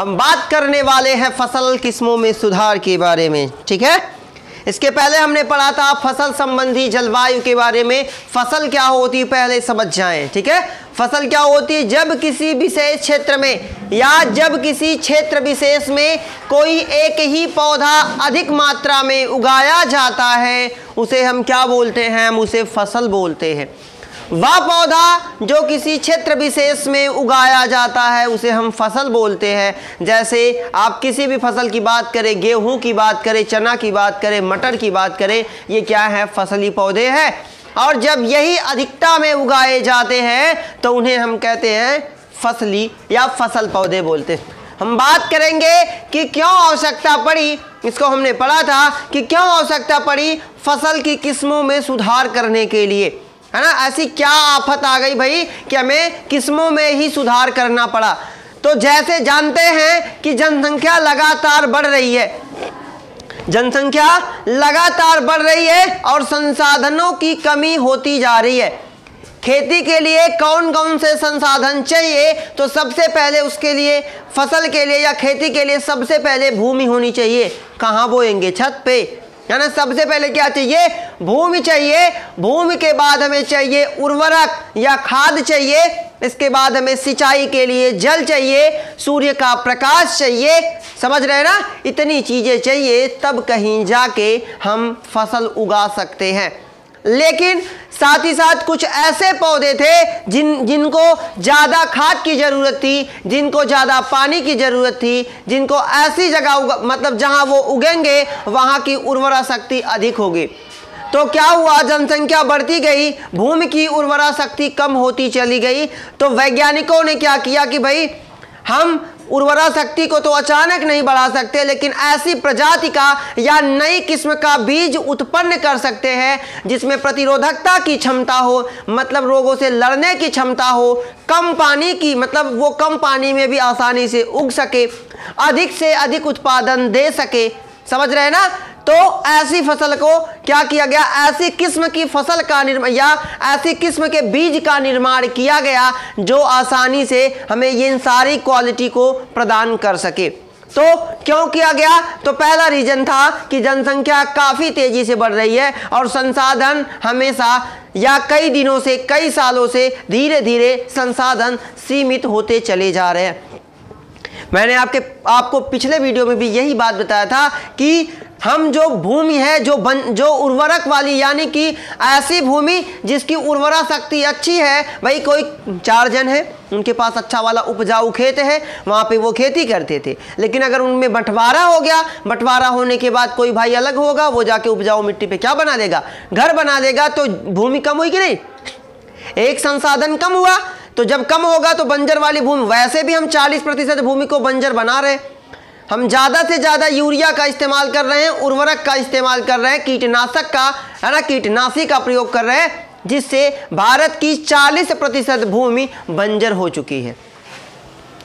हम बात करने वाले हैं फसल किस्मों में सुधार के बारे में। ठीक है, इसके पहले हमने पढ़ा था फसल संबंधी जलवायु के बारे में। फसल क्या होती है पहले समझ जाएं। ठीक है, फसल क्या होती है? जब किसी विशेष क्षेत्र में या जब किसी क्षेत्र विशेष में कोई एक ही पौधा अधिक मात्रा में उगाया जाता है उसे हम क्या बोलते हैं? हम उसे फसल बोलते हैं। वह पौधा जो किसी क्षेत्र विशेष में उगाया जाता है उसे हम फसल बोलते हैं। जैसे आप किसी भी फसल की बात करें, गेहूं की बात करें, चना की बात करें, मटर की बात करें, ये क्या है? फसली पौधे हैं। और जब यही अधिकता में उगाए जाते हैं तो उन्हें हम कहते हैं फसली या फसल पौधे बोलते हैं। हम बात करेंगे कि क्यों आवश्यकता पड़ी, इसको हमने पढ़ा था कि क्यों आवश्यकता पड़ी फसल की किस्मों में सुधार करने के लिए, है ना। ऐसी क्या आफत आ गई भाई कि हमें किस्मों में ही सुधार करना पड़ा। तो जैसे जानते हैं कि जनसंख्या लगातार बढ़ रही है, जनसंख्या लगातार बढ़ रही है और संसाधनों की कमी होती जा रही है। खेती के लिए कौन कौन से संसाधन चाहिए? तो सबसे पहले उसके लिए, फसल के लिए या खेती के लिए सबसे पहले भूमि होनी चाहिए। कहाँ बोएंगे? छत पे, है ना। सबसे पहले क्या चाहिए? भूमि चाहिए। भूमि के बाद हमें चाहिए उर्वरक या खाद चाहिए। इसके बाद हमें सिंचाई के लिए जल चाहिए, सूर्य का प्रकाश चाहिए। समझ रहे हैं ना? इतनी चीजें चाहिए तब कहीं जाके हम फसल उगा सकते हैं। लेकिन साथ ही साथ कुछ ऐसे पौधे थे जिनको ज़्यादा खाद की ज़रूरत थी, जिनको ज़्यादा पानी की ज़रूरत थी, जिनको ऐसी जगह मतलब जहाँ वो उगेंगे वहाँ की उर्वरा शक्ति अधिक होगी। तो क्या हुआ? जनसंख्या बढ़ती गई, भूमि की उर्वरा शक्ति कम होती चली गई। तो वैज्ञानिकों ने क्या किया कि भाई हम उर्वरा शक्ति को तो अचानक नहीं बढ़ा सकते, लेकिन ऐसी प्रजाति का या नई किस्म का बीज उत्पन्न कर सकते हैं जिसमें प्रतिरोधकता की क्षमता हो, मतलब रोगों से लड़ने की क्षमता हो, कम पानी की, मतलब वो कम पानी में भी आसानी से उग सके, अधिक से अधिक उत्पादन दे सके। समझ रहे हैं ना? तो ऐसी फसल को क्या किया गया? ऐसी किस्म की फसल का निर्माण या ऐसी किस्म के बीज का निर्माण किया गया जो आसानी से हमें इन सारी क्वालिटी को प्रदान कर सके। तो क्यों किया गया? तो पहला रीजन था कि जनसंख्या काफ़ी तेजी से बढ़ रही है और संसाधन हमेशा या कई दिनों से, कई सालों से धीरे धीरे संसाधन सीमित होते चले जा रहे हैं। मैंने आपको पिछले वीडियो में भी यही बात बताया था कि हम जो भूमि है, जो उर्वरक वाली, यानी कि ऐसी भूमि जिसकी उर्वरा शक्ति अच्छी है, भाई कोई 4 जन है उनके पास अच्छा वाला उपजाऊ खेत है, वहाँ पे वो खेती करते थे। लेकिन अगर उनमें बंटवारा हो गया, बंटवारा होने के बाद कोई भाई अलग होगा, वो जाके उपजाऊ मिट्टी पे क्या बना लेगा? घर बना लेगा। तो भूमि कम हुई कि नहीं? एक संसाधन कम हुआ। तो जब कम होगा तो बंजर वाली भूमि, वैसे भी हम 40% भूमि को बंजर बना रहे हैं, हम ज़्यादा से ज़्यादा यूरिया का इस्तेमाल कर रहे हैं, उर्वरक का इस्तेमाल कर रहे हैं, कीटनाशक का, है ना, कीटनाशी का प्रयोग कर रहे हैं, जिससे भारत की 40% भूमि बंजर हो चुकी है।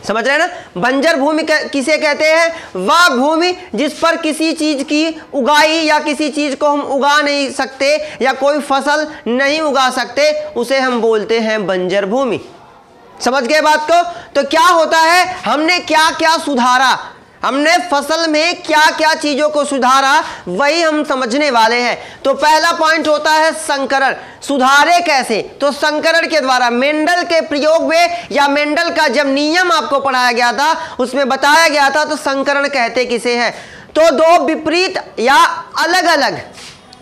समझ रहे हैं ना? बंजर भूमि किसे कहते हैं? वह भूमि जिस पर किसी चीज की उगाई या किसी चीज को हम उगा नहीं सकते या कोई फसल नहीं उगा सकते, उसे हम बोलते हैं बंजर भूमि। समझ गए बात को? तो क्या होता है, हमने क्या क्या सुधारा, हमने फसल में क्या क्या चीजों को सुधारा, वही हम समझने वाले हैं। तो पहला पॉइंट होता है संकरण। सुधारे कैसे? तो संकरण के द्वारा, मेंडल के प्रयोग में या मेंडल का जब नियम आपको पढ़ाया गया था उसमें बताया गया था। तो संकरण कहते किसे हैं? तो दो विपरीत या अलग अलग,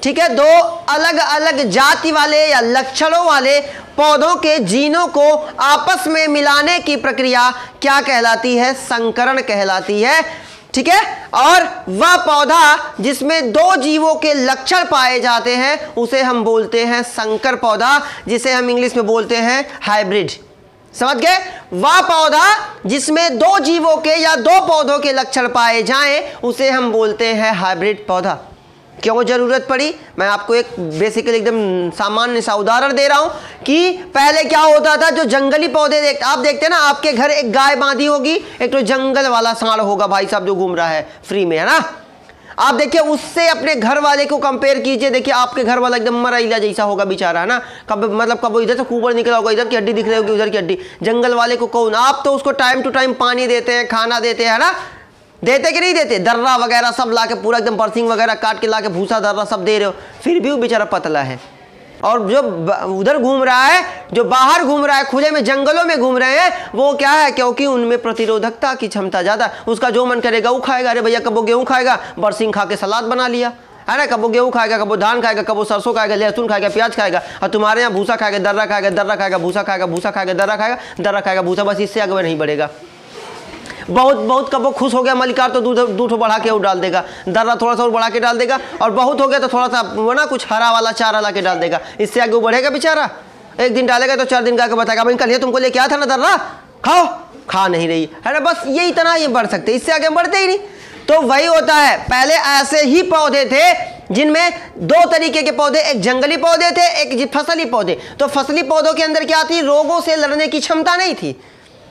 ठीक है, दो अलग अलग जाति वाले या लक्षणों वाले पौधों के जीनों को आपस में मिलाने की प्रक्रिया क्या कहलाती है? संकरण कहलाती है। ठीक है, और वह पौधा जिसमें 2 जीवों के लक्षण पाए जाते हैं उसे हम बोलते हैं संकर पौधा, जिसे हम इंग्लिश में बोलते हैं हाइब्रिड। समझ गए? वह पौधा जिसमें 2 जीवों के या 2 पौधों के लक्षण पाए जाएं उसे हम बोलते हैं हाइब्रिड पौधा। क्यों जरूरत पड़ी? मैं आपको एक बेसिकली एकदम सामान्य सा उदाहरण दे रहा हूं कि पहले क्या होता था, जो जंगली पौधे आप देखते हैं ना, आपके घर एक गाय बांधी होगी, एक तो जंगल वाला सांड होगा भाई साहब जो घूम रहा है फ्री में, है ना। आप देखिए उससे अपने घर वाले को कंपेयर कीजिए, देखिए आपके घर वाला एकदम मरैला जैसा होगा बेचारा, है ना, कब मतलब कब इधर से कुबर निकला होगा, इधर की हड्डी दिख रही होगी, उधर की हड्डी। जंगल वाले को कौन, आप तो उसको टाइम टू टाइम पानी देते हैं, खाना देते हैं, ना, देते कि नहीं देते, दर्रा वगैरह सब ला के पूरा एकदम बरसिंग वगैरह काट के ला के भूसा दर्रा सब दे रहे हो, फिर भी वो बेचारा पतला है। और जो उधर घूम रहा है, जो बाहर घूम रहा है, खुले में जंगलों में घूम रहे हैं, वो क्या है, क्योंकि उनमें प्रतिरोधकता की क्षमता ज़्यादा, उसका जो मन करेगा वो खाएगा। अरे भैया कब वो गेहूँ खाएगा, बरसिंग खा के सलाद बना लिया, है ना, कब वो गेहूँ खाएगा, कब वो धान खाएगा, कब वो सरसों खाएगा, लहसुन खाएगा, प्याज खाएगा। और तुम्हारे यहाँ भूसा खाएगा, दर्रा खाएगा, दर्रा खाएगा भूसा खाएगा, भूसा खाएगा दर्रा खाएगा, दर्रा खाएगा भूसा, बस इससे आगे नहीं बढ़ेगा। बहुत बहुत कब वो खुश हो गया मलिकार तो दूध बढ़ा के वो डाल देगा, दर्रा थोड़ा सा और बढ़ा के डाल देगा, और बहुत हो गया तो थोड़ा सा वो ना कुछ हरा वाला चारा ला के डाल देगा, इससे आगे वो बढ़ेगा बेचारा। एक दिन डालेगा तो 4 दिन का बताएगा भाई कल ये तुमको लेके आया था ना दर्रा, खाओ, खा नहीं रही है ना, बस ये इतना ये बढ़ सकते, इससे आगे बढ़ते ही नहीं। तो वही होता है, पहले ऐसे ही पौधे थे जिनमें 2 तरीके के पौधे, एक जंगली पौधे थे, एक फसली पौधे। तो फसली पौधों के अंदर क्या थी, रोगों से लड़ने की क्षमता नहीं थी,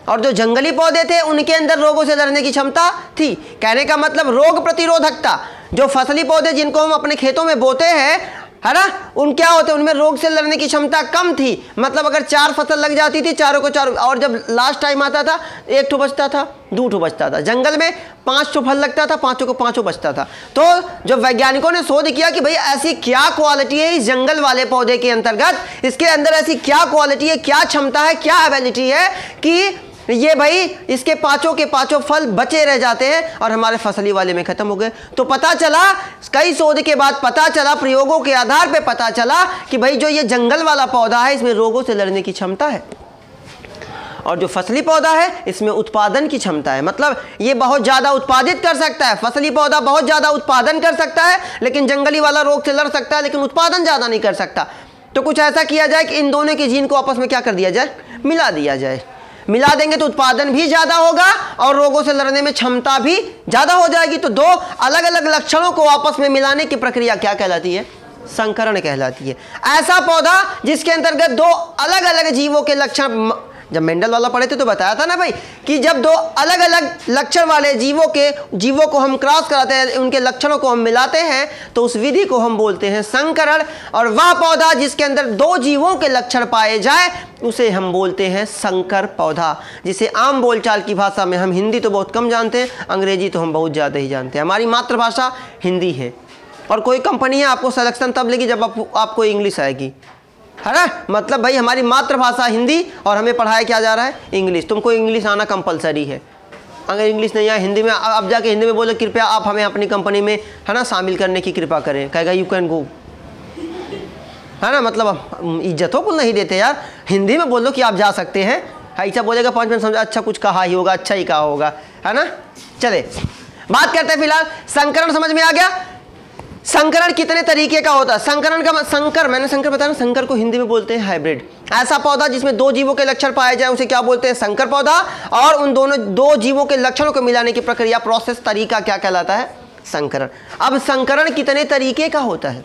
और जो जंगली पौधे थे उनके अंदर रोगों से लड़ने की क्षमता थी। कहने का मतलब रोग प्रतिरोधकता। जो फसली पौधे जिनको हम अपने खेतों में बोते हैं, है ना, उन क्या होते हैं, उनमें रोग से लड़ने की क्षमता कम थी। मतलब अगर 4 फसल लग जाती थी, चारों को 4, और जब लास्ट टाइम आता था 1 ठो बचता था, 2 ठो बचता था। जंगल में 5 ठो फल लगता था, 5 को 5 बचता था। तो जब वैज्ञानिकों ने शोध किया कि भाई ऐसी क्या क्वालिटी है इस जंगल वाले पौधे के अंतर्गत, इसके अंदर ऐसी क्या क्वालिटी है, क्या क्षमता है, क्या एबिलिटी है कि ये भाई इसके 5 के 5 फल बचे रह जाते हैं और हमारे फसली वाले में खत्म हो गए। तो पता चला, कई शोध के बाद पता चला, प्रयोगों के आधार पे पता चला कि भाई जो ये जंगल वाला पौधा है इसमें रोगों से लड़ने की क्षमता है, और जो फसली पौधा है इसमें उत्पादन की क्षमता है। मतलब ये बहुत ज़्यादा उत्पादित कर सकता है, फसली पौधा बहुत ज़्यादा उत्पादन कर सकता है, लेकिन जंगली वाला रोग से लड़ सकता है, लेकिन उत्पादन ज़्यादा नहीं कर सकता। तो कुछ ऐसा किया जाए कि इन दोनों के जीन को आपस में क्या कर दिया जाए, मिला दिया जाए। मिला देंगे तो उत्पादन भी ज़्यादा होगा और रोगों से लड़ने में क्षमता भी ज़्यादा हो जाएगी। तो 2 अलग अलग लक्षणों को आपस में मिलाने की प्रक्रिया क्या कहलाती है, संकरण कहलाती है। ऐसा पौधा जिसके अंतर्गत 2 अलग अलग जीवों के लक्षण, जब मेंडल वाला पढ़े थे तो बताया था ना भाई कि जब 2 अलग अलग लक्षण वाले जीवों को हम क्रॉस कराते हैं, उनके लक्षणों को हम मिलाते हैं, तो उस विधि को हम बोलते हैं संकरण। और वह पौधा जिसके अंदर 2 जीवों के लक्षण पाए जाए उसे हम बोलते हैं संकर पौधा, जिसे आम बोलचाल की भाषा में, हम हिंदी तो बहुत कम जानते हैं, अंग्रेजी तो हम बहुत ज़्यादा ही जानते हैं। हमारी मातृभाषा हिंदी है, और कोई कंपनी है आपको सिलेक्शन तब लेगी जब आपको इंग्लिश आएगी, है ना। मतलब भाई हमारी मातृभाषा हिंदी और हमें पढ़ाया क्या जा रहा है, इंग्लिश। तुमको इंग्लिश आना कंपलसरी है। अगर इंग्लिश नहीं आए हिंदी में, अब जाके हिंदी में बोलो कृपया आप हमें अपनी कंपनी में, है ना, शामिल करने की कृपा करें, कहेगा यू कैन गो, है ना। मतलब इज्जत हो कुल नहीं देते यार, हिंदी में बोलो कि आप जा सकते हैं, ऐसा बोलेगा 5 मिनट समझा, अच्छा कुछ कहा ही होगा, अच्छा ही कहा होगा, है ना। चले बात करते हैं फिलहाल, संकरण समझ में आ गया। संकरण कितने तरीके का होता है, संकरण का संकर, मैंने संकर बताया ना, संकर को हिंदी में बोलते हैं हाइब्रिड। ऐसा पौधा जिसमें 2 जीवों के लक्षण पाए जाए उसे क्या बोलते हैं, संकर पौधा। और उन दोनों 2 जीवों के लक्षणों को मिलाने की प्रक्रिया, प्रोसेस, तरीका क्या कहलाता है, संकरण। अब संकरण कितने तरीके का होता है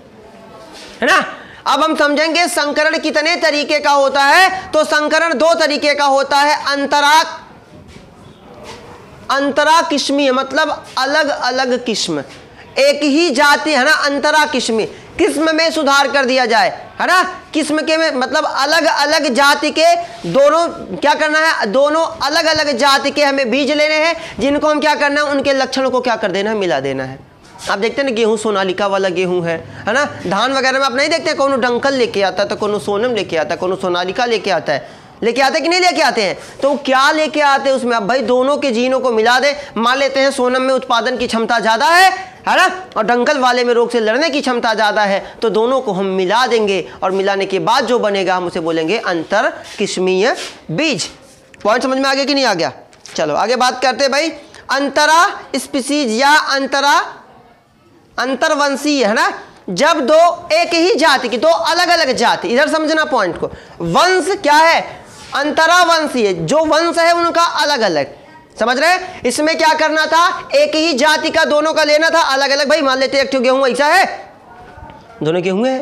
ना। अब हम समझेंगे संकरण कितने तरीके का होता है। तो संकरण 2 तरीके का होता है, अंतरा किस्मीय, मतलब अलग अलग किस्म, एक ही जाति, है ना, अंतरा किस्मी, किस्म में सुधार कर दिया जाए, है ना। किस्म के में मतलब अलग अलग जाति के, दोनों क्या करना है, दोनों अलग अलग जाति के हमें बीज लेने हैं, जिनको हम क्या करना है, उनके लक्षणों को क्या कर देना है, मिला देना है। आप देखते हैं ना, गेहूं सोनालिका वाला गेहूं है ना। धान वगैरह में आप नहीं देखते, कोनो डंकल लेके आता है तो कोनो सोनम लेके आता है, कोनो सोनालिका लेके आता है, लेके आते कि नहीं लेके आते हैं। तो क्या लेके आते हैं उसमें, अब भाई दोनों के जीनों को मिला दे। मान लेते हैं सोनम में उत्पादन की क्षमता ज़्यादा है ना, और डंकल वाले में रोग से लड़ने की क्षमता ज़्यादा है, तो दोनों को हम मिला देंगे, और मिलाने के बाद जो बनेगा हम उसे बोलेंगे अंतर किस्मीय बीज। पॉइंट समझ में आ गया कि नहीं आ गया। चलो आगे बात करते हैं भाई, अंतरा स्पीसीज या अंतरवंशीय, है ना। जब 2 एक ही जाति की, 2 अलग अलग जाति, इधर समझना पॉइंट को, वंश क्या है, अंतरावंशीय, जो वंश है उनका अलग अलग, समझ रहे हैं। इसमें क्या करना था, एक ही जाति का दोनों का लेना था, अलग अलग। भाई मान लेते एक गेहूं ऐसा है, दोनों गेहूं है,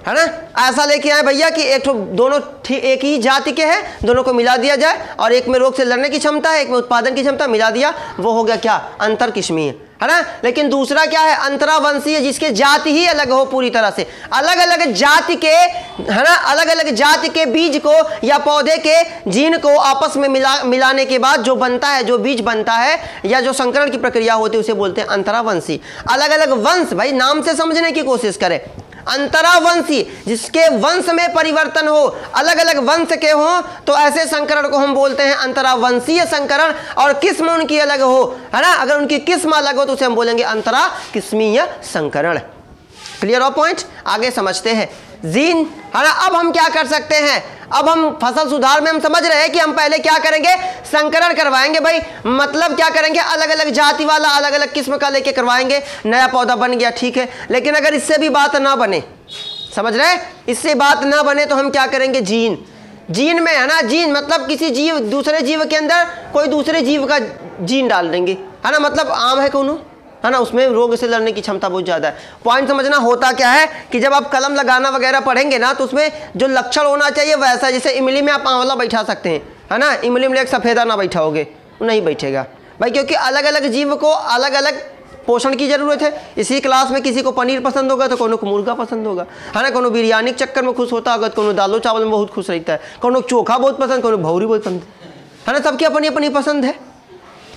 है ना। ऐसा लेके आए भैया कि एक दोनों एक ही जाति के हैं, दोनों को मिला दिया जाए, और एक में रोग से लड़ने की क्षमता है, एक में उत्पादन की क्षमता, मिला दिया, वो हो गया क्या, अंतर किस्मीय, है ना। लेकिन दूसरा क्या है, अंतरावंशीय, जिसके जाति ही अलग हो पूरी तरह से। अलग अलग जाति के, है ना, अलग अलग जाति के बीज को या पौधे के जीन को आपस में मिलाने के बाद जो बनता है, जो बीज बनता है या जो संकरण की प्रक्रिया होती है, उसे बोलते हैं अंतरावंशी। अलग अलग वंश, भाई नाम से समझने की कोशिश करें। अंतरावंशी, जिसके वंश में परिवर्तन हो, अलग अलग वंश के हो, तो ऐसे संकरण को हम बोलते हैं अंतरावंशीय संकरण। और किस्म उनकी अलग हो, है ना, अगर उनकी किस्म अलग हो तो उसे हम बोलेंगे अंतरा किस्मीय संकरण। क्लियर हो पॉइंट। आगे समझते हैं जीन, है ना। अब हम क्या कर सकते हैं, अब हम फसल सुधार में हम समझ रहे हैं कि हम पहले क्या करेंगे, संकरण करवाएंगे भाई। मतलब क्या करेंगे, अलग अलग जाति वाला अलग अलग किस्म का लेके करवाएंगे, नया पौधा बन गया, ठीक है। लेकिन अगर इससे भी बात ना बने, समझ रहे हैं, इससे बात ना बने तो हम क्या करेंगे, जीन। जीन में, है ना, जीन मतलब किसी जीव, दूसरे जीव के अंदर कोई दूसरे जीव का जीन डाल देंगे, है ना। मतलब आम है कोनो, है ना, उसमें रोग से लड़ने की क्षमता बहुत ज़्यादा है। पॉइंट समझना, होता क्या है कि जब आप कलम लगाना वगैरह पढ़ेंगे ना, तो उसमें जो लक्षण होना चाहिए वैसा, जैसे इमली में आप आंवला बैठा सकते हैं, है ना, इमली में एक सफ़ेदा ना बैठाओगे, नहीं बैठेगा भाई, क्योंकि अलग अलग जीव को अलग अलग पोषण की जरूरत है। इसी क्लास में किसी को पनीर पसंद होगा तो कोनो को मुर्गा पसंद होगा, है ना, कोनो बिरयानी के चक्कर में खुश होता होगा, कोनो दालों चावल में बहुत खुश रहता है, कोनो चोखा बहुत पसंद, कोनो भौरी बहुत पसंद, है ना, सबकी अपनी अपनी पसंद है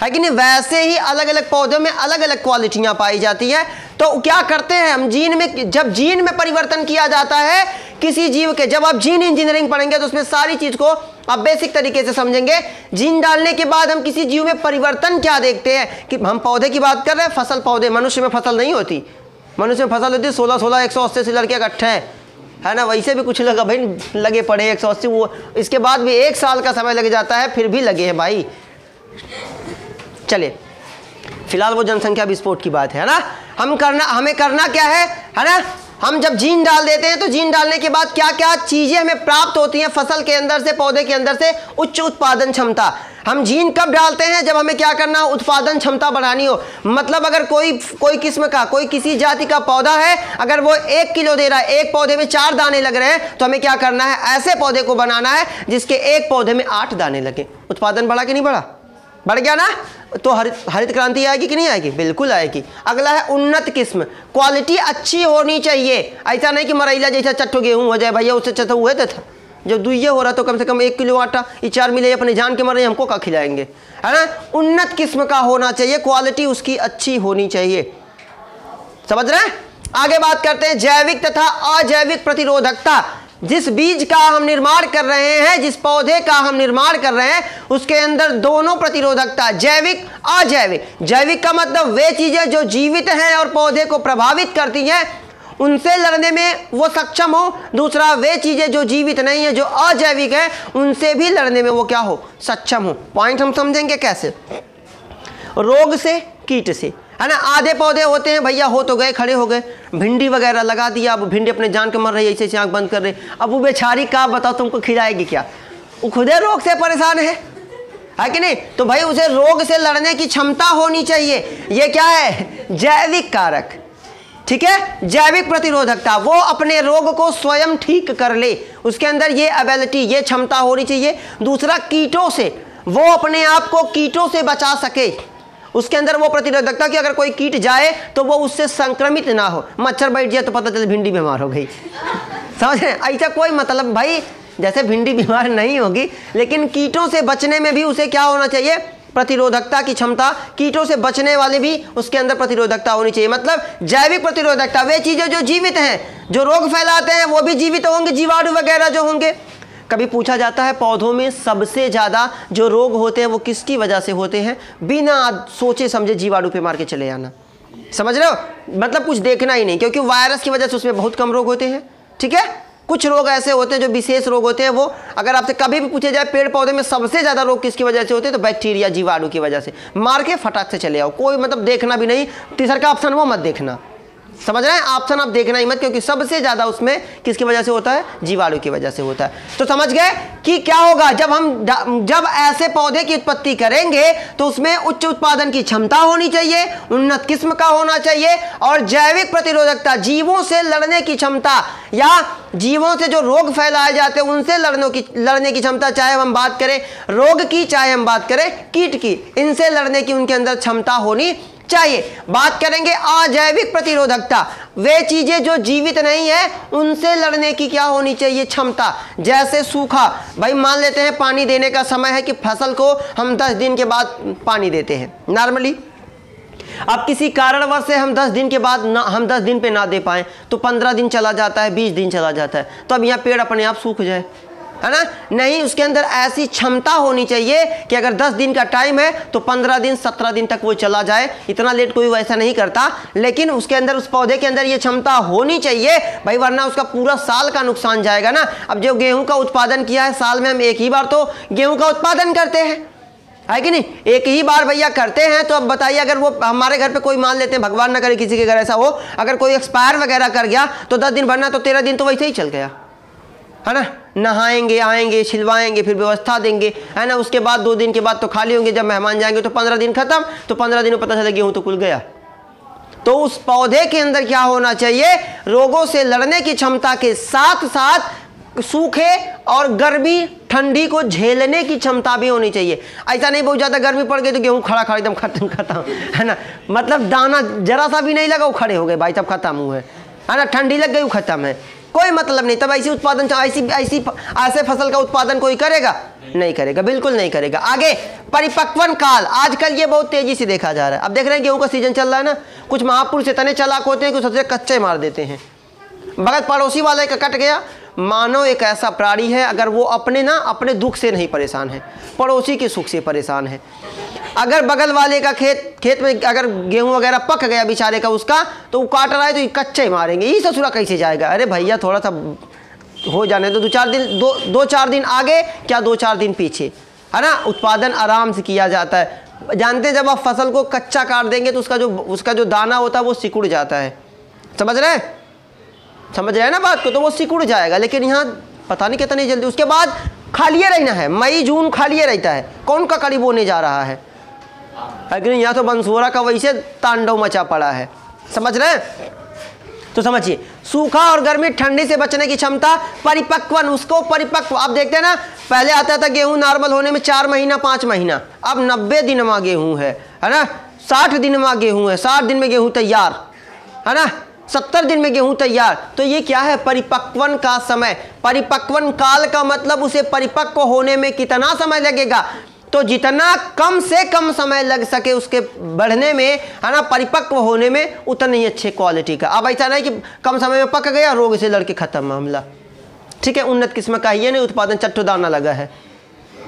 कि नहीं। वैसे ही अलग अलग पौधों में अलग अलग क्वालिटियां पाई जाती हैं। तो क्या करते हैं हम, जीन में, जब जीन में परिवर्तन किया जाता है किसी जीव के, जब आप जीन इंजीनियरिंग पढ़ेंगे तो उसमें सारी चीज को आप बेसिक तरीके से समझेंगे। जीन डालने के बाद हम किसी जीव में परिवर्तन क्या देखते हैं, कि हम पौधे की बात कर रहे हैं, फसल पौधे, मनुष्य में फसल नहीं होती, मनुष्य में फसल होती है 16 180 से लड़के इकट्ठे हैं, है ना। वैसे भी कुछ लगा भाई, लगे पड़े 180, वो इसके बाद भी 1 साल का समय लग जाता है, फिर भी लगे हैं भाई। चलिए, फिलहाल वो जनसंख्या विस्फोट की बात है ना। हमें करना क्या है ना, हम जब जीन डाल देते हैं तो जीन डालने के बाद क्या क्या चीजें हमें प्राप्त होती हैं फसल के अंदर से, पौधे के अंदर से, उच्च उत्पादन क्षमता। हम जीन कब डालते हैं, जब हमें क्या करना हो, उत्पादन क्षमता बढ़ानी हो। मतलब अगर कोई किस्म का, कोई किसी जाति का पौधा है, अगर वो 1 किलो दे रहा है, एक पौधे में 4 दाने लग रहे हैं, तो हमें क्या करना है, ऐसे पौधे को बनाना है जिसके एक पौधे में 8 दाने लगे। उत्पादन बढ़ा कि नहीं बढ़ा, बढ़ गया ना। तो हरित क्रांति आएगी कि नहीं आएगी, बिल्कुल आएगी। अगला है उन्नत किस्म, क्वालिटी अच्छी होनी चाहिए। ऐसा नहीं कि मरैला जैसा चट्टो गेहूं हो जाए भैया, उससे अच्छा हुए था। जब दुइये हो रहा तो कम से कम 1 किलो आटा, ये 4 मिले, अपने जान के मर रहे, हमको क्या खिलाएंगे, है ना। उन्नत किस्म का होना चाहिए, क्वालिटी उसकी अच्छी होनी चाहिए, समझ रहे हैं। आगे बात करते हैं जैविक तथा अजैविक प्रतिरोधकता। जिस बीज का हम निर्माण कर रहे हैं, जिस पौधे का हम निर्माण कर रहे हैं, उसके अंदर दोनों प्रतिरोधकता, जैविक अजैविक। जैविक का मतलब वे चीजें जो जीवित हैं और पौधे को प्रभावित करती हैं, उनसे लड़ने में वो सक्षम हो। दूसरा, वे चीजें जो जीवित नहीं है, जो अजैविक है, उनसे भी लड़ने में वो क्या हो, सक्षम हो। पॉइंट हम समझेंगे कैसे, रोग से, कीट से, है ना। आधे पौधे होते हैं भैया, हो तो गए, खड़े हो गए, भिंडी वगैरह लगा दिया, अब भिंडी अपने जान के मर रही है, ऐसे आंख बंद कर रहे, अब वो बेचारी का बताओ तुमको खिलाएगी क्या, वो खुदे रोग से परेशान है कि नहीं। तो भाई उसे रोग से लड़ने की क्षमता होनी चाहिए। ये क्या है, जैविक कारक, ठीक है, जैविक प्रतिरोधकता। वो अपने रोग को स्वयं ठीक कर ले, उसके अंदर ये एबिलिटी, ये क्षमता होनी चाहिए। दूसरा, कीटों से, वो अपने आप को कीटों से बचा सके, उसके अंदर वो प्रतिरोधकता कि अगर कोई कीट जाए तो वो उससे संक्रमित ना हो। मच्छर बैठ जाए तो पता चले भिंडी बीमार हो गई, समझ रहे हैं। ऐसा कोई मतलब भाई, जैसे भिंडी बीमार नहीं होगी, लेकिन कीटों से बचने में भी उसे क्या होना चाहिए, प्रतिरोधकता की क्षमता। कीटों से बचने वाले भी उसके अंदर प्रतिरोधकता होनी चाहिए। मतलब जैविक प्रतिरोधकता, वे चीजें जो जीवित हैं, जो रोग फैलाते हैं, वो भी जीवित होंगे, जीवाणु वगैरह जो होंगे। कभी पूछा जाता है पौधों में सबसे ज़्यादा जो रोग होते हैं वो किसकी वजह से होते हैं, बिना सोचे समझे जीवाणु पे मार के चले आना, समझ रहे हो। मतलब कुछ देखना ही नहीं, क्योंकि वायरस की वजह से उसमें बहुत कम रोग होते हैं, ठीक है। कुछ रोग ऐसे होते हैं जो विशेष रोग होते हैं, वो अगर आपसे कभी भी पूछे जाए पेड़ पौधे में सबसे ज़्यादा रोग किसकी वजह से होते हैं, तो बैक्टीरिया, जीवाणु की वजह से, मार के फटाक से चले आओ, कोई मतलब देखना भी नहीं। तीसरा का ऑप्शन वो मत देखना, समझ रहे हैं? ऑप्शन आप देखना ही मत, क्योंकि सबसे ज्यादा उसमें किसकी वजह से होता है? जीवाणु की वजह से होता है। तो समझ गए कि क्या होगा जब ऐसे पौधे की उत्पत्ति करेंगे तो उसमें उच्च उत्पादन की क्षमता होनी चाहिए, उन्नत किस्म का होना चाहिए, और जैविक प्रतिरोधकता, जीवों से लड़ने की क्षमता या जीवों से जो रोग फैलाए जाते हैं उनसे लड़ने की क्षमता, चाहे हम बात करें रोग की, चाहे हम बात करें कीट की, इनसे लड़ने की उनके अंदर क्षमता होनी चाहिए। बात करेंगे अजैविक प्रतिरोधकता, वे चीजें जो जीवित नहीं है उनसे लड़ने की क्या होनी चाहिए? क्षमता। जैसे सूखा, भाई मान लेते हैं पानी देने का समय है कि फसल को हम 10 दिन के बाद पानी देते हैं नॉर्मली। अब किसी कारणवश से हम 10 दिन के बाद हम 10 दिन पे ना दे पाए तो 15 दिन चला जाता है, 20 दिन चला जाता है, तो अब यहाँ पेड़ अपने आप सूख जाए, है ना? नहीं, उसके अंदर ऐसी क्षमता होनी चाहिए कि अगर 10 दिन का टाइम है तो 15 दिन 17 दिन तक वो चला जाए। इतना लेट कोई वैसा नहीं करता, लेकिन उसके अंदर, उस पौधे के अंदर ये क्षमता होनी चाहिए भाई, वरना उसका पूरा साल का नुकसान जाएगा ना। अब जो गेहूं का उत्पादन किया है, साल में हम एक ही बार तो गेहूं का उत्पादन करते हैं, है कि नहीं? एक ही बार भैया करते हैं। तो अब बताइए, अगर वो हमारे घर पे कोई, मान लेते हैं भगवान न करे किसी के घर ऐसा हो, अगर कोई एक्सपायर वगैरह कर गया तो 10 दिन भरना, तो 13 दिन तो वैसे ही चल गया, है ना? नहाएंगे, आएंगे, छिलवाएंगे, फिर व्यवस्था देंगे, है ना? उसके बाद 2 दिन के बाद तो खाली होंगे, जब मेहमान जाएंगे तो 15 दिन खत्म, तो 15 दिन में पता चला गेहूं तो कुल गया। तो उस पौधे के अंदर क्या होना चाहिए? रोगों से लड़ने की क्षमता के साथ साथ सूखे और गर्मी ठंडी को झेलने की क्षमता भी होनी चाहिए। ऐसा नहीं बहुत ज़्यादा गर्मी पड़ गई तो गेहूं खड़ा एकदम खत्म, है ना? मतलब दाना जरा सा भी नहीं लगा, वो खड़े हो गए भाई, तब खत्म हुए, है ना? ठंडी लग गई, वो खत्म है, कोई मतलब नहीं। तब ऐसी उत्पादन, ऐसे फसल का उत्पादन कोई करेगा? नहीं करेगा, बिल्कुल नहीं करेगा। आगे परिपक्वन काल, आजकल ये बहुत तेजी से देखा जा रहा है। अब देख रहे हैं गेहूं का सीजन चल रहा है ना, कुछ महापुरुष इतने चालाक होते हैं कि सबसे कच्चे मार देते हैं। बगल पड़ोसी वाले का कट गया, मानव एक ऐसा प्राणी है, अगर वो अपने दुख से नहीं परेशान है, पड़ोसी के सुख से परेशान है। अगर बगल वाले का खेत में अगर गेहूं वगैरह पक गया बेचारे का उसका, तो वो काट रहा है तो ये कच्चे मारेंगे, ये ससुरा कैसे जाएगा? अरे भैया थोड़ा सा हो जाने तो 2-4 दिन आगे, क्या 2-4 दिन पीछे, है ना? उत्पादन आराम से किया जाता है। जानते हैं, जब आप फसल को कच्चा काट देंगे तो उसका जो दाना होता है वो सिकुड़ जाता है। समझ रहे हैं ना बात को? तो वो सिकुड़ जाएगा। लेकिन यहाँ पता नहीं कितनी जल्दी, उसके बाद खाली रहना है, मई जून खाली रहता है। कौन का कड़ी बोने जा रहा है? लेकिन यहाँ तो बंसोरा का वैसे तांडव मचा पड़ा है। समझ रहे हैं? तो समझिए, सूखा और गर्मी, ठंडी से बचने की क्षमता, परिपक्वन, उसको परिपक्व। आप देखते हैं ना, पहले आता था गेहूं नॉर्मल होने में 4 महीना 5 महीना, अब 90 दिन में गेहूं है ना? 60 दिन में गेहूं है, 60 दिन में गेहूं तैयार, है ना? 70 दिन में गेहूं तैयार। तो ये क्या है? परिपक्वन का समय। परिपक्वन काल का मतलब उसे परिपक्व होने में कितना समय लगेगा, तो जितना कम से कम समय लग सके उसके बढ़ने में, है ना, परिपक्व होने में, उतना ही अच्छे क्वालिटी का। अब ऐसा नहीं कि कम समय में पक गया, रोग से लड़के खत्म मामला, ठीक है? उन्नत किस्म का ये नहीं, उत्पादन चट्टो दाना लगा है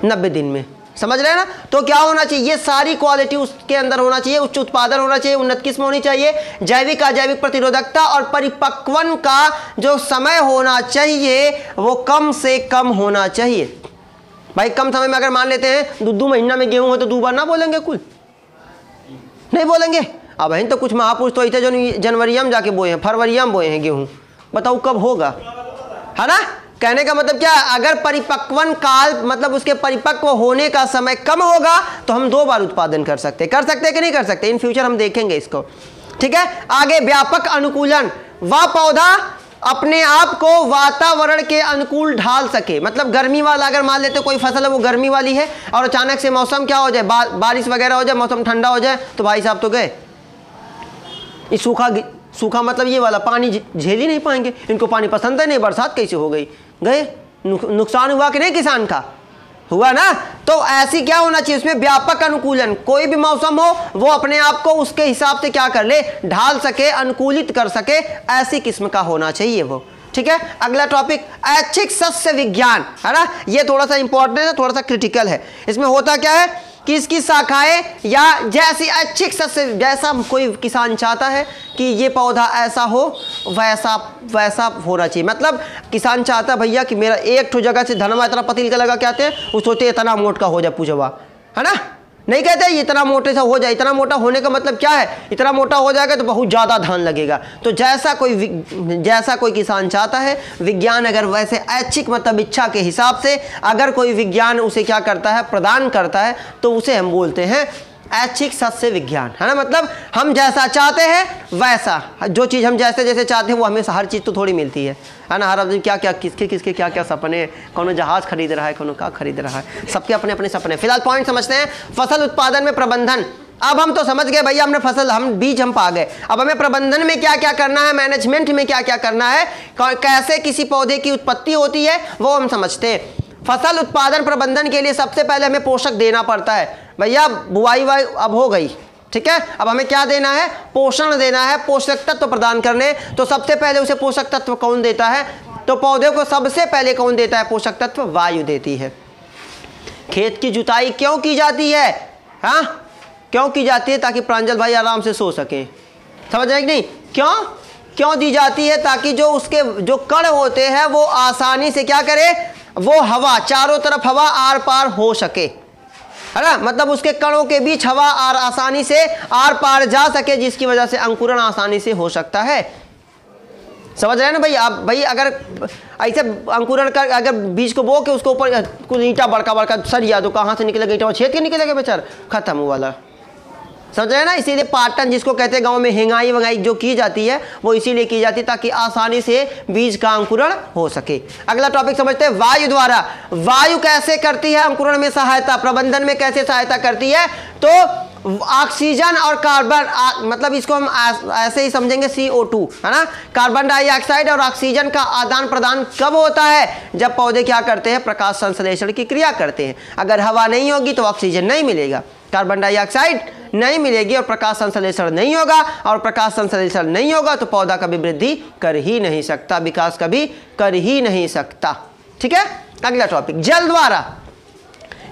90 दिन में। समझ रहे हैं ना? तो क्या होना चाहिए? ये सारी क्वालिटी उसके अंदर होना चाहिए। उच्च उत्पादन होना चाहिए, उन्नत किस्म होनी चाहिए, जैविक अजैविक प्रतिरोधकता, और परिपक्वन का जो समय होना चाहिए वो कम से कम होना चाहिए। भाई कम समय में अगर मान लेते हैं 2 महीना में गेहूं हो तो 2 बार ना बोलेंगे, कुल नहीं बोलेंगे। अब तो कुछ महापुरुष तो ऐसे जो जनवरी में जाके बोए हैं, फरवरी में बोए हैं गेहूं, बताओ कब होगा, है ना? कहने का मतलब क्या? अगर परिपक्वन काल मतलब उसके परिपक्व होने का समय कम होगा तो हम 2 बार उत्पादन कर सकते हैं कि नहीं कर सकते? इन फ्यूचर हम देखेंगे इसको, ठीक है? आगे व्यापक अनुकूलन, वह पौधा अपने आप को वातावरण के अनुकूल ढाल सके। मतलब गर्मी वाला, अगर मान लेते कोई फसल है वो गर्मी वाली है और अचानक से मौसम क्या हो जाए, बारिश वगैरह हो जाए, मौसम ठंडा हो जाए, तो भाई साहब तो गए। इस सूखा मतलब ये वाला, पानी झेल ही नहीं पाएंगे, इनको पानी पसंद है नहीं, बरसात कैसे हो गई, गए। नुकसान हुआ कि नहीं किसान का? हुआ ना? तो ऐसी क्या होना चाहिए उसमें? व्यापक अनुकूलन, कोई भी मौसम हो वो अपने आप को उसके हिसाब से क्या कर ले, ढाल सके, अनुकूलित कर सके, ऐसी किस्म का होना चाहिए वो, ठीक है? अगला टॉपिक ऐच्छिक सस्य विज्ञान, है ना? ये थोड़ा सा इंपॉर्टेंट है, थोड़ा सा क्रिटिकल है। इसमें होता क्या है कि इसकी शाखाएं या जैसी ऐच्छिक सस्य, जैसा कोई किसान चाहता है कि ये पौधा ऐसा हो वैसा होना चाहिए। मतलब किसान चाहता है भैया कि मेरा एक ठो जगह से धनमा इतना पतील का लगा, कहते हैं वो सोचते इतना मोट का हो जाए पूजवा, है ना? नहीं कहते इतना मोटे से हो जाए। इतना मोटा होने का मतलब क्या है, इतना मोटा हो जाएगा तो बहुत ज़्यादा धान लगेगा। तो जैसा कोई किसान चाहता है, विज्ञान अगर वैसे ऐच्छिक मतलब इच्छा के हिसाब से अगर कोई विज्ञान उसे क्या करता है, प्रदान करता है, तो उसे हम बोलते हैं ऐच्छिक सस्य विज्ञान, है ना। मतलब हम जैसा चाहते हैं वैसा, जो चीज़ हम जैसे जैसे चाहते हैं वो हमें हर चीज़ तो थोड़ी मिलती है ना। हर आदमी क्या क्या किसके क्या क्या सपने, कौन जहाज़ खरीद रहा है, कौन क्या खरीद रहा है, सबके अपने अपने सपने। फिलहाल पॉइंट समझते हैं, फसल उत्पादन में प्रबंधन। अब हम तो समझ गए भैया, हमने फसल, हम बीज हम पा गए। अब हमें प्रबंधन में क्या क्या करना है, मैनेजमेंट में क्या क्या करना है, कैसे किसी पौधे की उत्पत्ति होती है, वो हम समझते हैं। फसल उत्पादन प्रबंधन के लिए सबसे पहले हमें पोषक देना पड़ता है। भैया बुआई अब हो गई, ठीक है, अब हमें क्या देना है, पोषण देना है, पोषक तत्व प्रदान करने। तो सबसे पहले उसे पोषक तत्व कौन देता है, तो पौधे को सबसे पहले कौन देता है पोषक तत्व, वायु देती है। खेत की जुताई क्यों की जाती है, हाँ क्यों की जाती है, ताकि प्रांजल भाई आराम से सो सके, समझ रहे कि नहीं। क्यों दी जाती है, ताकि जो उसके जो कण होते हैं वो आसानी से क्या करे, वो हवा चारों तरफ हवा आर पार हो सके, है ना। मतलब उसके कणों के बीच हवा आसानी से आर पार जा सके, जिसकी वजह से अंकुरण आसानी से हो सकता है। समझ रहे हैं ना भाई आप। भाई अगर ऐसे अंकुरण कर, अगर बीज को बो के उसके ऊपर कुछ ईंटा बड़का बड़का सरिया, तो कहाँ से निकलेगा ईंटा, छेद के निकलेगा बेचारा, खत्म हुआ वाला। समझ रहे हैं ना। इसीलिए पाटन जिसको कहते हैं गांव में, हेंगाई वंगाई जो की जाती है वो इसीलिए की जाती है ताकि आसानी से बीज का अंकुरण हो सके। अगला टॉपिक समझते हैं, वायु द्वारा। वायु कैसे करती है अंकुरण में सहायता, प्रबंधन में कैसे सहायता करती है, तो ऑक्सीजन और कार्बन, मतलब इसको हम ऐसे ही समझेंगे CO2, है ना। कार्बन डाइऑक्साइड और ऑक्सीजन का आदान प्रदान कब होता है, जब पौधे क्या करते हैं, प्रकाश संश्लेषण की क्रिया करते हैं। अगर हवा नहीं होगी तो ऑक्सीजन नहीं मिलेगा, कार्बन डाइऑक्साइड नहीं मिलेगी और प्रकाश संश्लेषण नहीं होगा, और प्रकाश संश्लेषण नहीं होगा तो पौधा कभी वृद्धि कर ही नहीं सकता, विकास कभी कर ही नहीं सकता, ठीक है। अगला टॉपिक, जल द्वारा।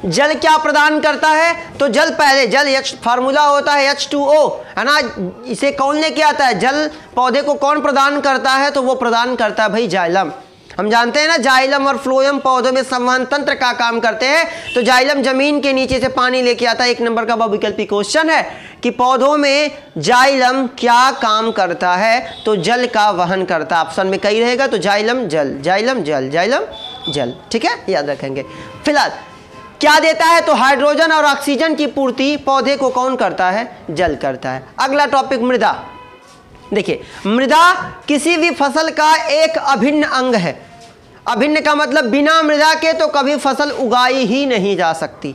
जल क्या प्रदान करता है, तो जल पहले, जल फार्मूला होता है H2O, है ना। इसे कौन लेके आता है, जल पौधे को कौन प्रदान करता है, तो वो प्रदान करता है भाई जाइलम। हम जानते हैं ना, जाइलम और फ्लोएम पौधों में संवहन तंत्र का काम करते हैं। तो जाइलम जमीन के नीचे से पानी लेके आता है। 1 नंबर का बहुविकल्पी क्वेश्चन है कि पौधों में जाइलम क्या काम करता है, तो जल का वहन करता है। ऑप्शन में कई रहेगा, तो जाइलम जल, जाइलम जल, जाइलम जल, ठीक है, याद रखेंगे। फिलहाल क्या देता है, तो हाइड्रोजन और ऑक्सीजन की पूर्ति पौधे को कौन करता है, जल करता है। अगला टॉपिक, मृदा। देखिए, मृदा किसी भी फसल का एक अभिन्न अंग है। अभिन्न का मतलब बिना मृदा के तो कभी फसल उगाई ही नहीं जा सकती,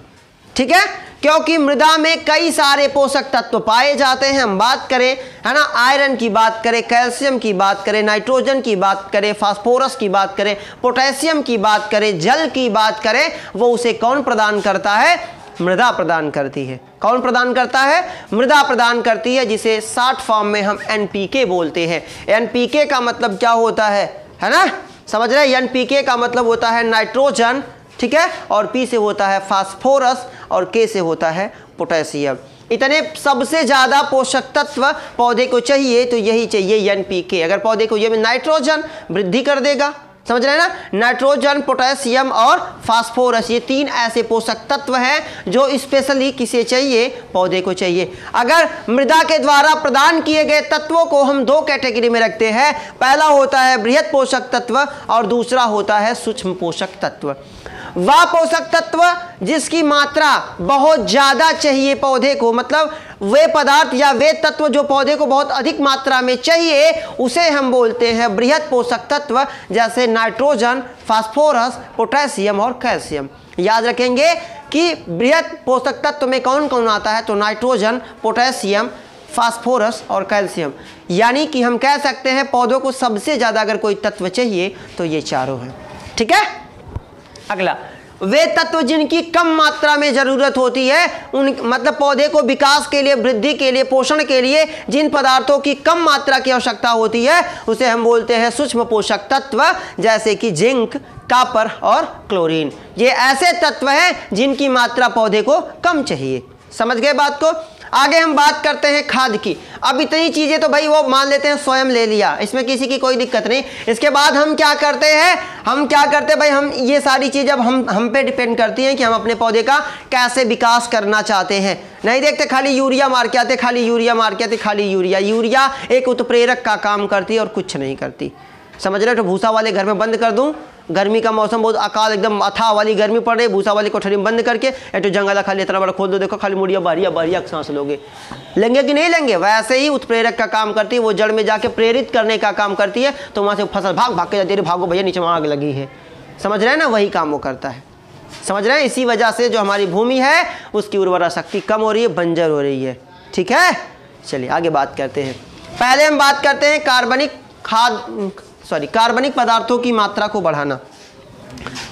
ठीक है, क्योंकि मृदा में कई सारे पोषक तत्व पाए जाते हैं। हम बात करें, है ना, आयरन की बात करें, कैल्शियम की बात करें, नाइट्रोजन की बात करें, फास्फोरस की बात करें, पोटेशियम की बात करें, जल की बात करें, वो उसे कौन प्रदान करता है, मृदा प्रदान करती है। कौन प्रदान करता है, मृदा प्रदान करती है, जिसे शॉर्ट फॉर्म में हम NPK बोलते हैं। NPK का मतलब क्या होता है ना, समझ रहे हैं। NPK का मतलब होता है नाइट्रोजन, ठीक है, और P से होता है फास्फोरस, और K से होता है पोटेशियम। इतने सबसे ज़्यादा पोषक तत्व पौधे को चाहिए, तो यही चाहिए NPK। अगर पौधे को ये नाइट्रोजन वृद्धि कर देगा, समझ रहे हैं ना, नाइट्रोजन, पोटेशियम और फास्फोरस, ये 3 ऐसे पोषक तत्व हैं जो स्पेशली किसे चाहिए, पौधे को चाहिए। अगर मृदा के द्वारा प्रदान किए गए तत्वों को हम 2 कैटेगरी में रखते हैं, पहला होता है बृहत पोषक तत्व और दूसरा होता है सूक्ष्म पोषक तत्व। वह पोषक तत्व जिसकी मात्रा बहुत ज़्यादा चाहिए पौधे को, मतलब वे पदार्थ या वे तत्व जो पौधे को बहुत अधिक मात्रा में चाहिए, उसे हम बोलते हैं बृहत पोषक तत्व, जैसे नाइट्रोजन, फास्फोरस, पोटेशियम और कैल्शियम। याद रखेंगे कि बृहत पोषक तत्व में कौन कौन आता है, तो नाइट्रोजन, पोटेशियम, फास्फोरस और कैल्शियम। यानी कि हम कह सकते हैं पौधों को सबसे ज़्यादा अगर कोई तत्व चाहिए तो ये चारों हैं, ठीक है। अगला, वे तत्व जिनकी कम मात्रा में जरूरत होती है, उन मतलब पौधे को विकास के लिए, वृद्धि के लिए, पोषण के लिए जिन पदार्थों की कम मात्रा की आवश्यकता होती है, उसे हम बोलते हैं सूक्ष्म पोषक तत्व, जैसे कि जिंक, कॉपर और क्लोरीन। ये ऐसे तत्व हैं जिनकी मात्रा पौधे को कम चाहिए। समझ गए बात को। आगे हम बात करते हैं खाद की। अब इतनी चीजें तो भाई वो मान लेते हैं स्वयं ले लिया, इसमें किसी की कोई दिक्कत नहीं। इसके बाद हम क्या करते हैं भाई, हम ये सारी चीजें अब हम पे डिपेंड करती हैं कि हम अपने पौधे का कैसे विकास करना चाहते हैं। नहीं देखते खाली यूरिया मार के आते, खाली यूरिया एक उत्प्रेरक का काम करती है और कुछ नहीं करती। समझ रहे हो? तो भूसा वाले घर में बंद कर दूं, गर्मी का मौसम बहुत अकाल एकदम अथाह वाली गर्मी पड़ रही, भूसा वाली कोठरी में बंद करके तो जंगल खाली इतना बड़ा खोल दो, देखो खाली मुड़िया बारिया सांस लोगे, लेंगे कि नहीं लेंगे? वैसे ही उत्प्रेरक का काम करती है, वो जड़ में जाके प्रेरित करने का काम करती है, तो वहाँ से फसल भाग के जाती है, भागो भैया नीचे आग लगी है। समझ रहे हैं ना? वही काम वो करता है। समझ रहे हैं? इसी वजह से जो हमारी भूमि है उसकी उर्वरा शक्ति कम हो रही है, बंजर हो रही है। ठीक है, चलिए आगे बात करते हैं। पहले हम बात करते हैं कार्बनिक पदार्थों की मात्रा को बढ़ाना।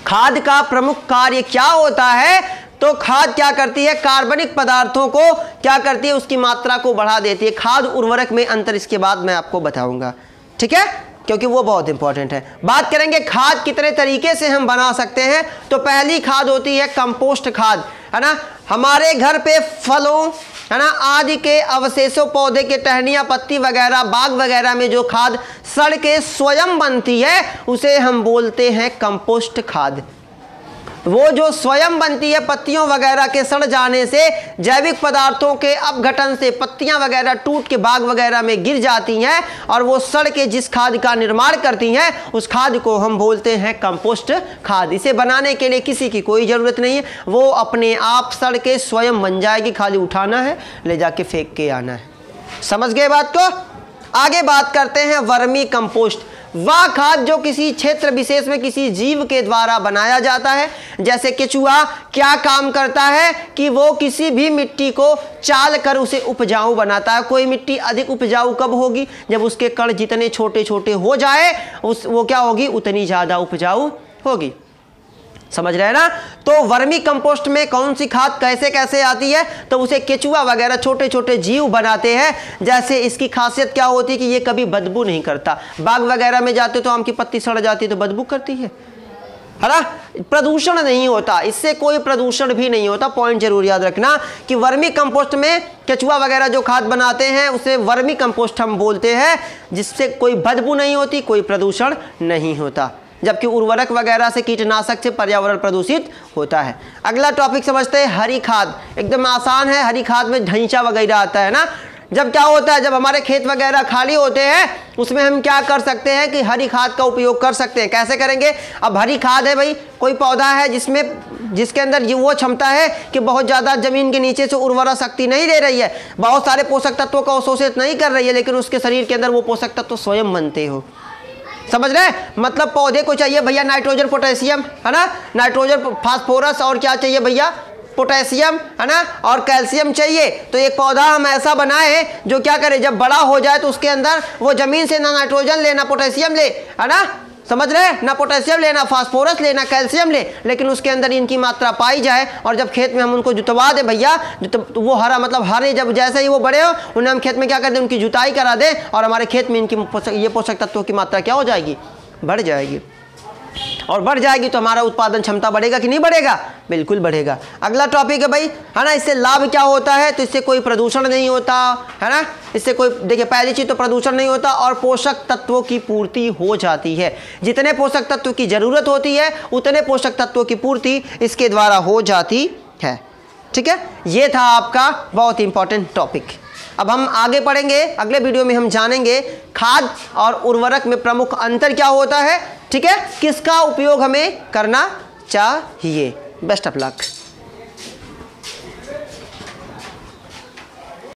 खाद का प्रमुख कार्य क्या होता है? तो खाद क्या करती है? कार्बनिक पदार्थों को क्या करती है? उसकी मात्रा को बढ़ा देती है। खाद उर्वरक में अंतर इसके बाद मैं आपको बताऊंगा, ठीक है, क्योंकि वो बहुत इंपॉर्टेंट है। बात करेंगे खाद कितने तरीके से हम बना सकते हैं। तो पहली खाद होती है कंपोस्ट खाद, है ना। हमारे घर पे फलों, है ना, आदि के अवशेषों, पौधे के टहनियाँ, पत्ती वगैरह, बाग वगैरह में जो खाद सड़ के स्वयं बनती है उसे हम बोलते हैं कंपोस्ट खाद। वो जो स्वयं बनती है पत्तियों वगैरह के सड़ जाने से, जैविक पदार्थों के अपघटन से पत्तियां वगैरह टूट के बाग वगैरह में गिर जाती हैं और वो सड़ के जिस खाद का निर्माण करती हैं उस खाद को हम बोलते हैं कंपोस्ट खाद। इसे बनाने के लिए किसी की कोई ज़रूरत नहीं है, वो अपने आप सड़ के स्वयं बन जाएगी, खाली उठाना है, ले जाके फेंक के आना है। समझ गए बात को? आगे बात करते हैं वर्मी कंपोस्ट। वह खाद जो किसी क्षेत्र विशेष में किसी जीव के द्वारा बनाया जाता है। जैसे केचुआ क्या काम करता है कि वो किसी भी मिट्टी को चाल कर उसे उपजाऊ बनाता है। कोई मिट्टी अधिक उपजाऊ कब होगी? जब उसके कण जितने छोटे छोटे हो जाए वो क्या होगी? उतनी ज़्यादा उपजाऊ होगी। समझ रहे हैं ना? तो वर्मी कंपोस्ट में कौन सी खाद कैसे कैसे आती है? तो उसे केचुआ वगैरह छोटे छोटे जीव बनाते हैं। जैसे इसकी खासियत क्या होती है कि ये कभी बदबू नहीं करता। बाग वगैरह में जाते तो आम की पत्ती सड़ जाती है तो बदबू करती है ना। प्रदूषण नहीं होता, इससे कोई प्रदूषण भी नहीं होता। पॉइंट जरूर याद रखना कि वर्मी कंपोस्ट में केचुआ वगैरह जो खाद बनाते हैं उसे वर्मी कंपोस्ट हम बोलते हैं, जिससे कोई बदबू नहीं होती, कोई प्रदूषण नहीं होता। जबकि उर्वरक वगैरह से, कीटनाशक से पर्यावरण प्रदूषित होता है। अगला टॉपिक समझते हैं हरी खाद। एकदम आसान है, हरी खाद में ढैंचा वगैरह आता है ना। जब क्या होता है, जब हमारे खेत वगैरह खाली होते हैं उसमें हम क्या कर सकते हैं कि हरी खाद का उपयोग कर सकते हैं। कैसे करेंगे? अब हरी खाद है भाई, कोई पौधा है जिसके अंदर ये वो क्षमता है कि बहुत ज़्यादा ज़मीन के नीचे से उर्वरा शक्ति नहीं दे रही है, बहुत सारे पोषक तत्वों का अवशोषित नहीं कर रही है, लेकिन उसके शरीर के अंदर वो पोषक तत्व स्वयं बनते हो। समझ रहे हैं? मतलब पौधे को चाहिए भैया नाइट्रोजन पोटेशियम, है ना, नाइट्रोजन फास्फोरस, और क्या चाहिए भैया? पोटेशियम, है ना, और कैल्शियम चाहिए। तो एक पौधा हम ऐसा बनाए जो क्या करे, जब बड़ा हो जाए तो उसके अंदर वो जमीन से ना नाइट्रोजन ले ना पोटेशियम ले, है ना, समझ रहे? ना पोटेशियम ले, ना फास्फोरस ले, ना कैल्शियम ले, लेकिन उसके अंदर इनकी मात्रा पाई जाए। और जब खेत में हम उनको जुतवा दें भैया, तो वो हरा मतलब हरे, जब जैसे ही वो बड़े हो उन्हें हम खेत में क्या कर दें? उनकी जुताई करा दें और हमारे खेत में इनकी ये पोषक तत्वों की मात्रा क्या हो जाएगी? बढ़ जाएगी। और बढ़ जाएगी तो हमारा उत्पादन क्षमता बढ़ेगा कि नहीं बढ़ेगा? बिल्कुल बढ़ेगा। अगला टॉपिक है भाई, है ना, इससे लाभ क्या होता है? तो इससे कोई प्रदूषण नहीं होता, है ना, इससे कोई, देखिए पहली चीज तो प्रदूषण नहीं होता और पोषक तत्वों की पूर्ति हो जाती है। जितने पोषक तत्वों की जरूरत होती है उतने पोषक तत्वों की पूर्ति इसके द्वारा हो जाती है। ठीक है, ये था आपका बहुत इंपॉर्टेंट टॉपिक। अब हम आगे पढ़ेंगे, अगले वीडियो में हम जानेंगे खाद और उर्वरक में प्रमुख अंतर क्या होता है। ठीक है, किसका उपयोग हमें करना चाहिए। Best of luck.